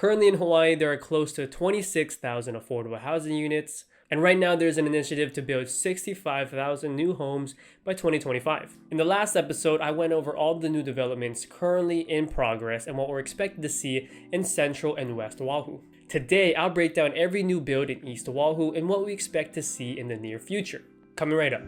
Currently in Hawaii, there are close to 26,000 affordable housing units. And right now, there's an initiative to build 65,000 new homes by 2025. In the last episode, I went over all the new developments currently in progress and what we're expected to see in Central and West Oahu. Today, I'll break down every new build in East Oahu and what we expect to see in the near future. Coming right up.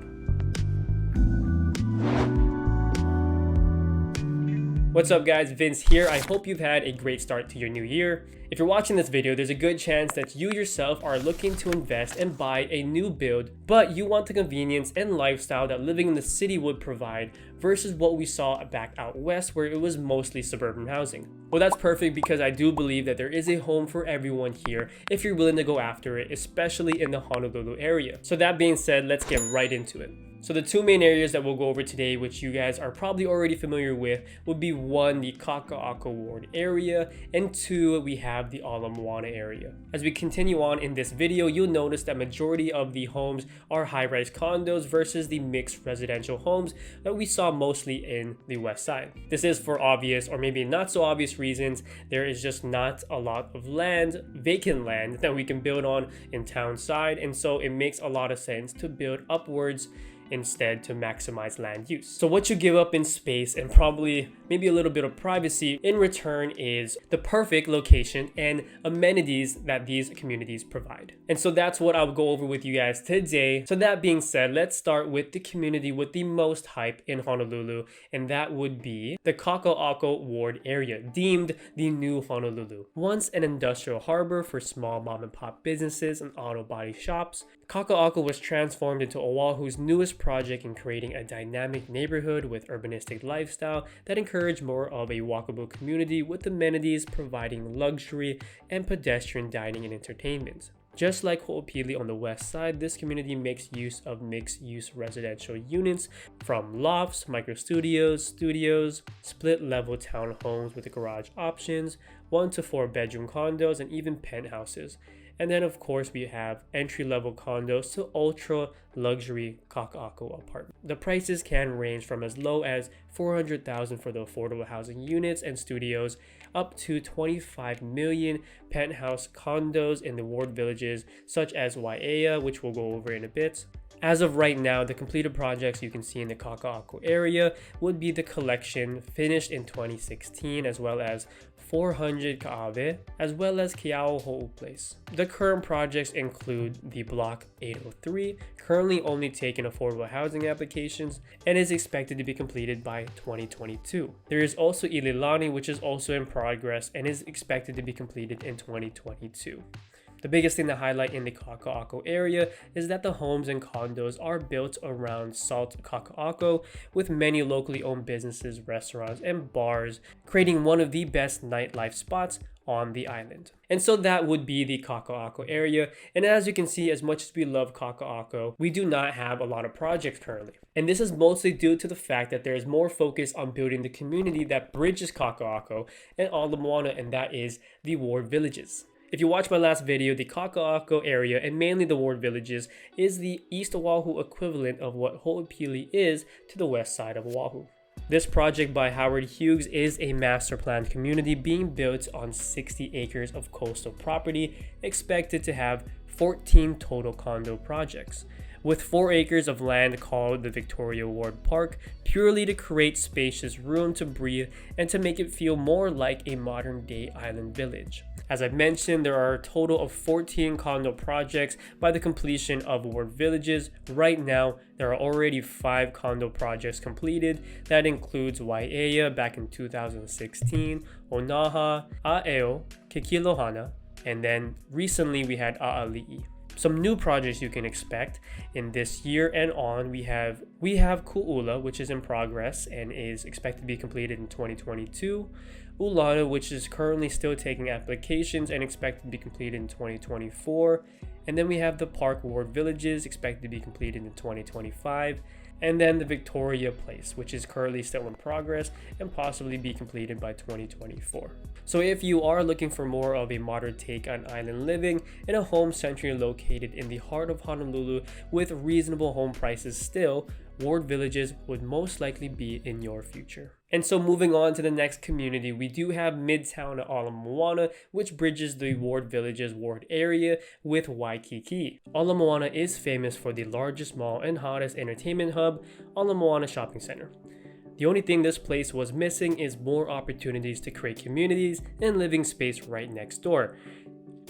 What's up guys, Vince here. I hope you've had a great start to your new year. If you're watching this video, there's a good chance that you yourself are looking to invest and buy a new build, but you want the convenience and lifestyle that living in the city would provide versus what we saw back out west where it was mostly suburban housing. Well, that's perfect because I do believe that there is a home for everyone here if you're willing to go after it, especially in the Honolulu area. So that being said, let's get right into it. So the two main areas that we'll go over today, which you guys are probably already familiar with, would be one, the Kakaako ward area, and two, we have the Moana area. As we continue on in this video, you'll notice that majority of the homes are high-rise condos versus the mixed residential homes that we saw mostly in the west side. This is for obvious or maybe not so obvious reasons. There is just not a lot of land, vacant land, that we can build on in town side, and so it makes a lot of sense to build upwards instead to maximize land use. So what you give up in space and probably maybe a little bit of privacy in return is the perfect location and amenities that these communities provide. And so that's what I'll go over with you guys today. So that being said, let's start with the community with the most hype in Honolulu, and that would be the Kakaako ward area, deemed the new Honolulu. Once an industrial harbor for small mom and pop businesses and auto body shops, Kakaako was transformed into Oahu's newest project in creating a dynamic neighborhood with urbanistic lifestyle that encouraged more of a walkable community with amenities providing luxury and pedestrian dining and entertainment. Just like Ho'opili on the west side, this community makes use of mixed-use residential units from lofts, micro-studios, split-level townhomes with garage options, 1 to 4 bedroom condos, and even penthouses. And then of course we have entry-level condos to ultra-luxury Kakaako apartments. The prices can range from as low as $400,000 for the affordable housing units and studios up to $25 million penthouse condos in the ward villages such as Waiea, which we'll go over in a bit. As of right now, the completed projects you can see in the Kakaako area would be the collection finished in 2016, as well as 400 Ka'awe, as well as Keao Ho'u Place. The current projects include the Block 803, currently only taking affordable housing applications, and is expected to be completed by 2022. There is also Ililani, which is also in progress and is expected to be completed in 2022. The biggest thing to highlight in the Kakaako area is that the homes and condos are built around Salt Kakaako, with many locally owned businesses, restaurants, and bars, creating one of the best nightlife spots on the island. And so that would be the Kakaako area. And as you can see, as much as we love Kakaako, we do not have a lot of projects currently. And this is mostly due to the fact that there is more focus on building the community that bridges Kakaako and all the Moana, and that is the ward villages. If you watched my last video, the Kakaako area, and mainly the ward villages, is the East Oahu equivalent of what Ho'opili is to the west side of Oahu. This project by Howard Hughes is a master planned community being built on 60 acres of coastal property, expected to have 14 total condo projects, with 4 acres of land called the Victoria Ward Park, purely to create spacious room to breathe and to make it feel more like a modern day island village. As I've mentioned, there are a total of 14 condo projects by the completion of ward villages. Right now, there are already 5 condo projects completed. That includes Waiea back in 2016, Onaha, A'eo, Kekilohana, and then recently we had A'ali'i. Some new projects you can expect in this year and on. We have Ku'ula, which is in progress and is expected to be completed in 2022. Ulana, which is currently still taking applications and expected to be completed in 2024. And then we have the Park Ward Villages, expected to be completed in 2025. And then the Victoria Place, which is currently still in progress and possibly be completed by 2024. So if you are looking for more of a modern take on island living in a home centrally located in the heart of Honolulu with reasonable home prices still, ward villages would most likely be in your future. And so moving on to the next community, we do have Midtown at Ala Moana, which bridges the Ward Village's Ward area with Waikiki. Ala Moana is famous for the largest mall and hottest entertainment hub, Ala Moana Shopping Center. The only thing this place was missing is more opportunities to create communities and living space right next door.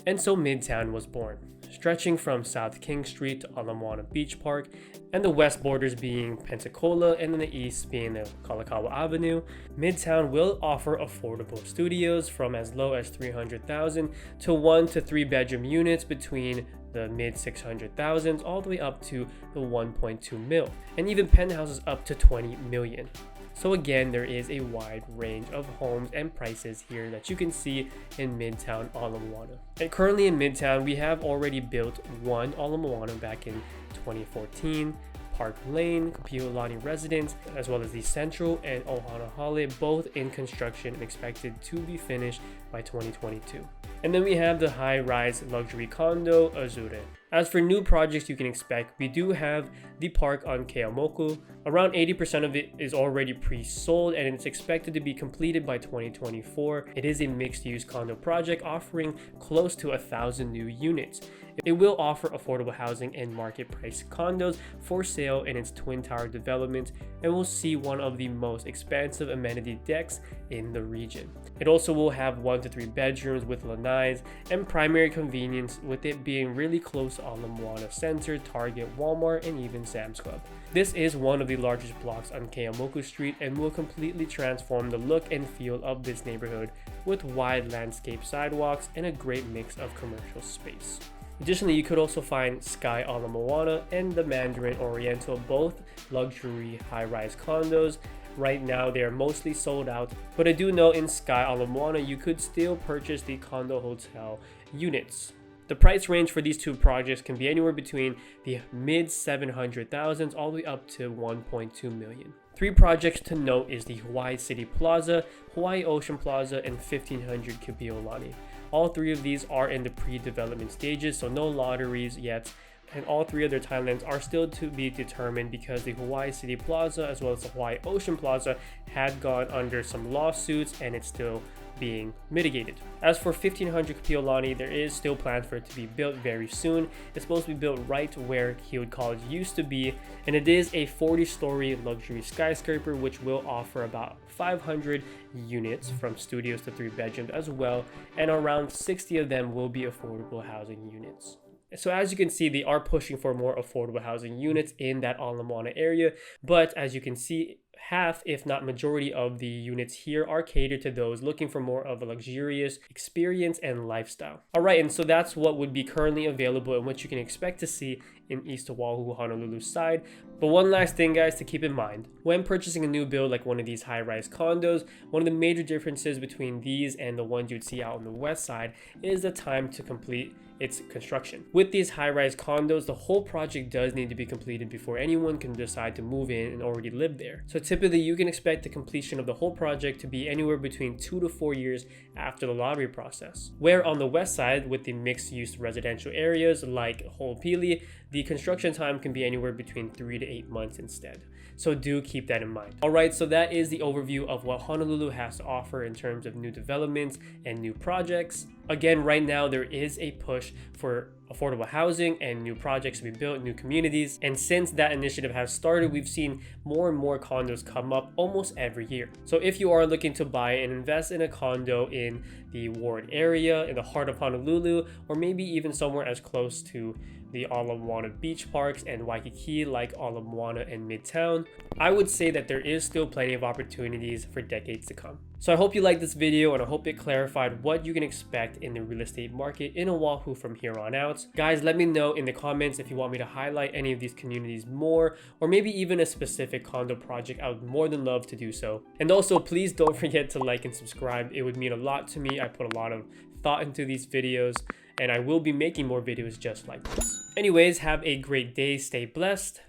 And so Midtown was born, stretching from South King Street to Ala Moana Beach Park, and the west borders being Pensacola and then the east being the Kakaako Avenue. Midtown will offer affordable studios from as low as $300,000 to 1 to 3 bedroom units between the mid 600,000s all the way up to the 1.2 mil, and even penthouses up to 20 million. So again, there is a wide range of homes and prices here that you can see in Midtown Ala Moana. And currently in Midtown, we have already built one Ala Moana back in 2014, Park Lane, Kapiolani Residence, as well as the Central and Ohana Hale, both in construction and expected to be finished by 2022. And then we have the high-rise luxury condo, Azure. As for new projects you can expect, we do have the park on Keaumoku. Around 80% of it is already pre-sold and it's expected to be completed by 2024. It is a mixed-use condo project offering close to 1,000 new units. It will offer affordable housing and market-priced condos for sale in its twin tower development, and will see one of the most expansive amenity decks in the region. It also will have 1 to 3 bedrooms with lanais and primary convenience, with it being really close to Ala Moana Center, Target, Walmart, and even Sam's Club. This is one of the largest blocks on Keaumoku Street and will completely transform the look and feel of this neighborhood with wide landscape sidewalks and a great mix of commercial space. Additionally, you could also find Sky Ala Moana and the Mandarin Oriental, both luxury high-rise condos. Right now, they are mostly sold out, but I do know in Sky Ala Moana, you could still purchase the condo hotel units. The price range for these two projects can be anywhere between the mid 700,000s all the way up to 1.2 million. 3 projects to note is the Hawaii City Plaza, Hawaii Ocean Plaza, and 1500 Kapiolani. All 3 of these are in the pre-development stages, so no lotteries yet, and all 3 of their timelines are still to be determined because the Hawaii City Plaza as well as the Hawaii Ocean Plaza had gone under some lawsuits and it's still being mitigated. As for 1500 Kapiolani, there is still plans for it to be built very soon. It's supposed to be built right where Heald College used to be, and it is a 40-story luxury skyscraper which will offer about 500 units from studios to 3 bedrooms as well, and around 60 of them will be affordable housing units. So as you can see, they are pushing for more affordable housing units in that Ala Moana area, but as you can see, half, if not majority, of the units here are catered to those looking for more of a luxurious experience and lifestyle. Alright, and so that's what would be currently available and what you can expect to see in East Oahu, Honolulu side. But one last thing, guys, to keep in mind when purchasing a new build like one of these high-rise condos, one of the major differences between these and the ones you'd see out on the west side is the time to complete its construction. With these high-rise condos, the whole project does need to be completed before anyone can decide to move in and already live there. So typically you can expect the completion of the whole project to be anywhere between 2 to 4 years after the lottery process. Where on the west side, with the mixed-use residential areas like Ho'opili, the construction time can be anywhere between 3 to 8 months instead. So do keep that in mind. Alright, so that is the overview of what Honolulu has to offer in terms of new developments and new projects. Again, right now there is a push for affordable housing and new projects to be built, new communities. And since that initiative has started, we've seen more and more condos come up almost every year. So if you are looking to buy and invest in a condo in the Ward area, in the heart of Honolulu, or maybe even somewhere as close to the Ala Moana beach parks and Waikiki like Ala Moana and Midtown, I would say that there is still plenty of opportunities for decades to come. So I hope you liked this video and I hope it clarified what you can expect in the real estate market in Oahu from here on out. Guys, let me know in the comments if you want me to highlight any of these communities more, or maybe even a specific condo project. I would more than love to do so. And also, please don't forget to like and subscribe. It would mean a lot to me. I put a lot of thought into these videos, and I will be making more videos just like this. Anyways, have a great day. Stay blessed.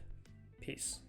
Peace.